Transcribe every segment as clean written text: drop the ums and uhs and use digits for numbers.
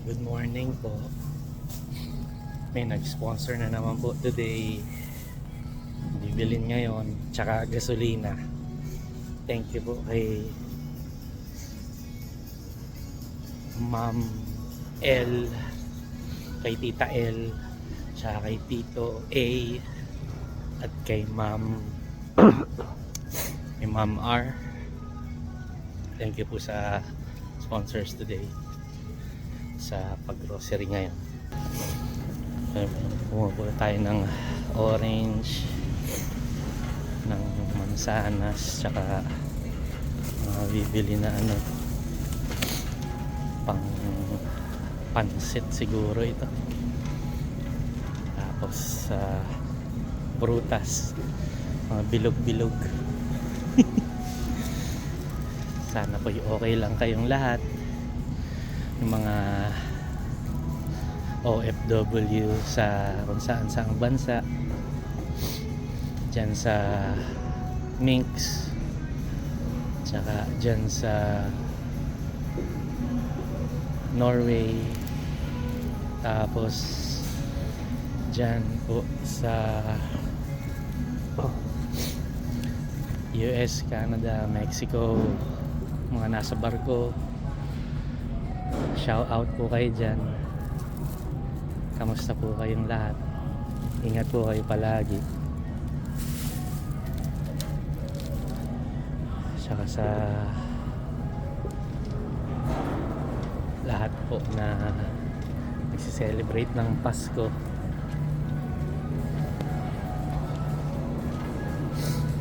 Good morning po. May nag-sponsor na naman po today. Bibilin ngayon, tsaka gasolina. Thank you po kay Ma'am L, kay Tita L, tsaka kay Tito A, at kay Ma'am R. Thank you po sa sponsors today sa pag-grocery ngayon. Bumabula tayo ng orange, ng mansanas, tsaka bibili na pang pansit siguro ito. Tapos prutas, mga bilog-bilog. Sana po okay lang kayong lahat, yung mga OFW sa kung saan saang bansa, dyan sa Minx, tsaka dyan sa Norway, tapos dyan po sa US, Canada, Mexico, mga nasa barko. Shout out po kayo dyan. Kamusta po kayong lahat? Ingat po kayo palagi. Saka sa lahat po na nagsiselebrate ng Pasko.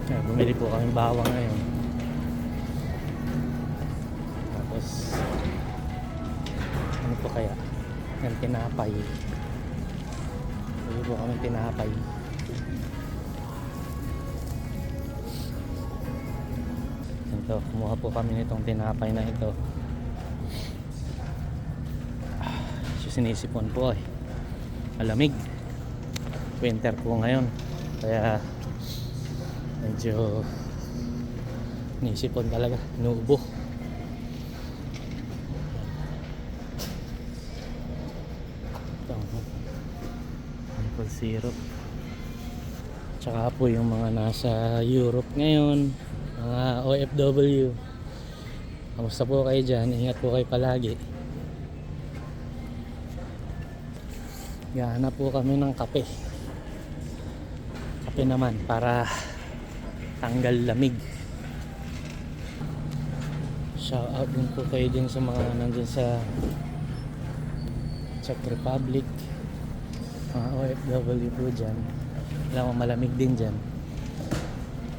Kaya bumili po kami bawang ngayon. Tapos ano po kaya? Ng tinapay. Bumili po kami tinapay. Ito, kumuha po kami nitong tinapay na ito. Sinisipon po malamig. Winter po ngayon. Kaya medyo nisipon talaga, inuubo. Maple syrup. Tsaka po yung mga nasa Europe ngayon, mga OFW, kamusta po kayo dyan? Ingat po kayo palagi. Gahanap po kami ng kape naman para tanggal lamig. Shout out din po kayo din sa mga nandun sa Czech Republic, mga OFW po dyan. Alam mo, malamig din dyan.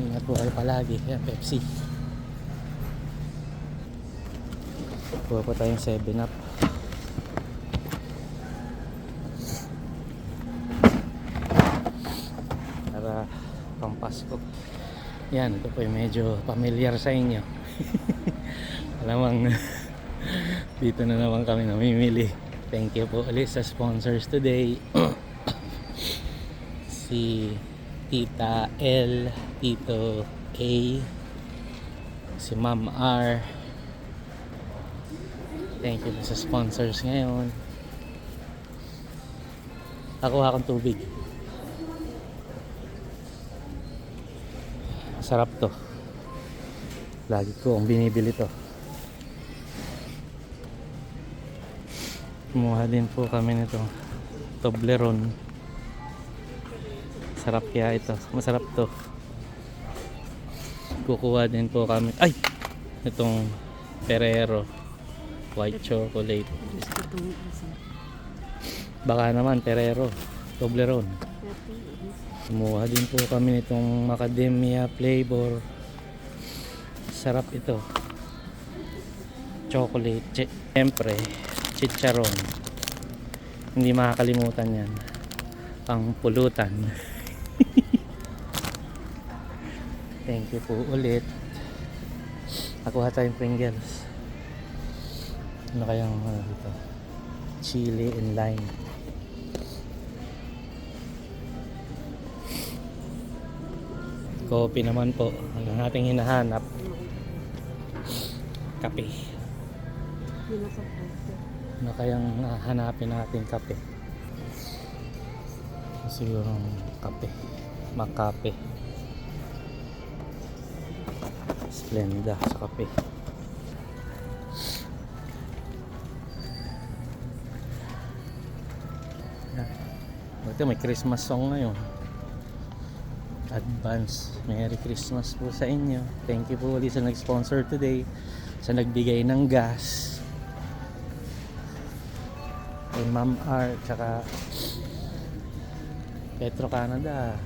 Ingat po kayo palagi. Kaya Pepsi, kuha po tayong 7up. Para pampasko. Yan, ito po yung medyo familiar sa inyo. Alamang dito na naman kami namimili. Thank you po ulit sa sponsors today. Si Tita L, Tito A, si Ma'am R. Thank you po sa sponsors ngayon. Nakuha akong tubig. Sarap to. Lagi ko ang binibili to. Kumuha din po kami nito Toblerone. Sarap kaya ito. Masarap to. Kukuha din po kami itong Ferrero white chocolate. Baka naman Ferrero Toblerone. Kumuha din po kami nitong macadamia flavor. Sarap ito. Chocolate. Siyempre, chicharon. Hindi makakalimutan yan. Pang pulutan. Thank you po ulit. Nakuha tayong Pringles. Ano kayang dito? Chili and lime. Coffee naman po ang ating hinahanap. Kape. Ano kayang hanapin natin kape? Siguro kape. Makape. Splenda sa kape. Ito may Christmas song ngayon. Advance Merry Christmas po sa inyo. Thank you po ulit sa nag-sponsor today, sa nagbigay ng gas, kay Ma'am R, tsaka Petro Canada,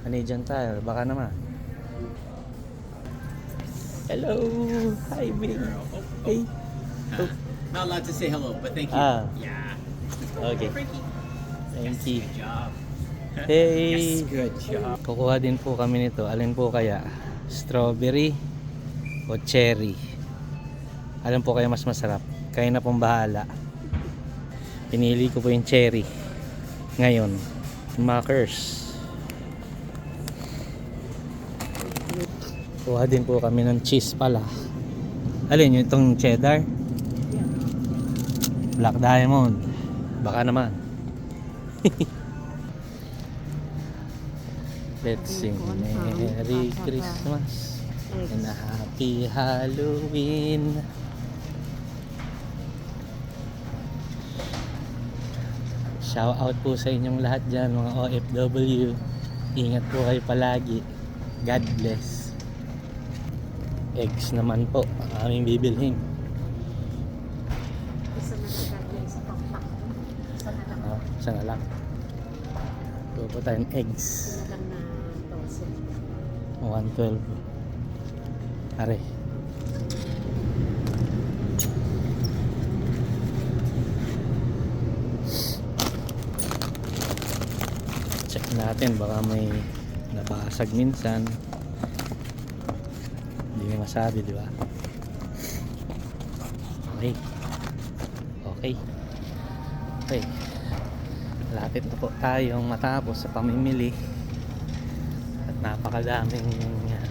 Canadian Tire, baka naman. Hello! Hi, Bing! Hey! Oh. Not allowed to say hello, but thank you. Yeah. Okay. Frankie. Thank you. Good job. Hey! Yes, good job. Kukuha din po kami nito. Alin po kaya? Strawberry o cherry? Alin po kaya mas masarap? Kayo na pong bahala. Pinili ko po yung cherry ngayon. Makers. Kuha din po kami ng cheese pala. Alin yung itong cheddar? Black Diamond. Baka naman. Let's sing Merry Christmas and a Happy Halloween. Shout out po sa inyong lahat dyan, mga OFW. Ingat po kayo palagi. God bless. Eggs naman po ang aming bibilhin. Isa na lang. Ito po tayong eggs. 112. Are. Check natin, baka may nabasag minsan. Hindi may masabi, di ba? Okay. Okay. Okay. Lapit na po tayong matapos sa pamimili. At napakadaming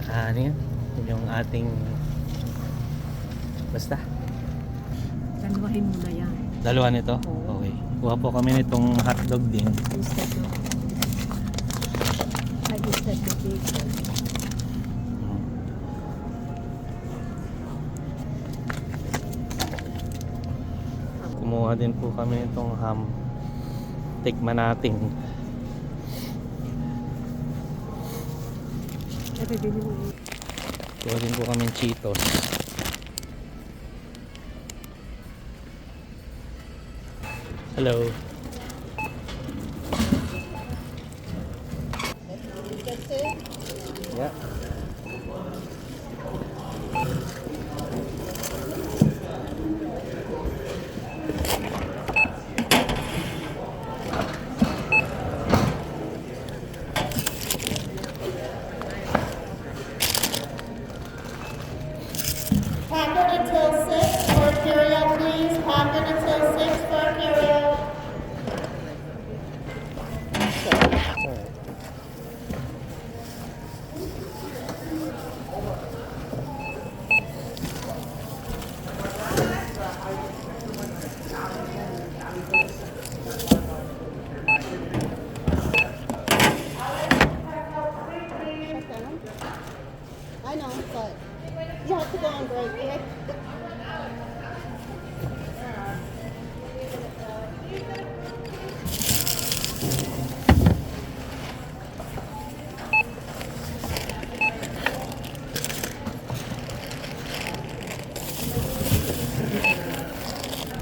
ano yun, yung ating basta. Dalawahin mo na yan. Dalawa nito? Oo. Okay. Kuha po kami nitong hotdog din. Instead of bacon. Kumuha din po kami nitong ham. Tikman natin. Kuha din po kami Cheetos. Hello. Yeah. Packet until 6 for carryout, please. Packet until 6 for carryout. I know, but you have to go on break.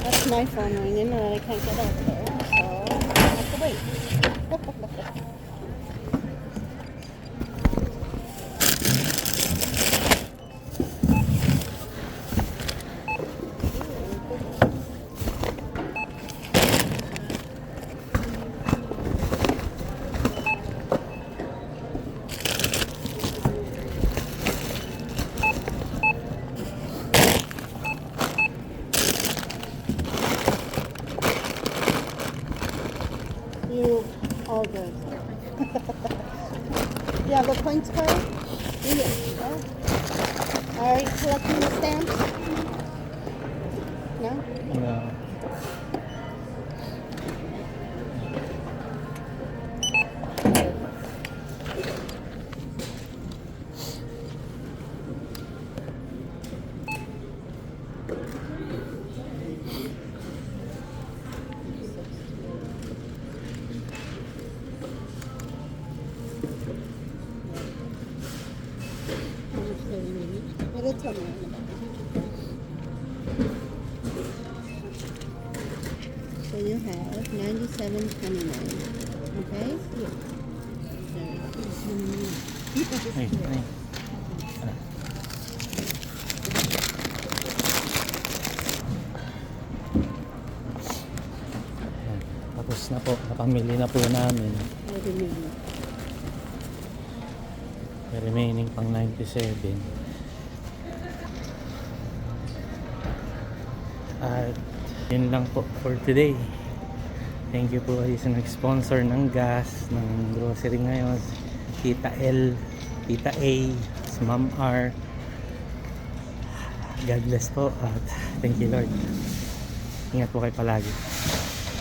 That's my phone ringing and I can't get out there, so I have to wait. You all good. You have a points card? Yeah. Are you collecting the stamps? na. Yeah. Pero tama. So you have 97.29. Okay? Ay, ay. Ayan. Tapos na po, napamili na po namin. I remember. May remaining pang 97. At yun lang po for today. Thank you po sa nag-sponsor ng gas, ng grocery ngayon. Tita L, Tita A, si Ma'am R. God bless po at thank you Lord. Ingat po kayo palagi.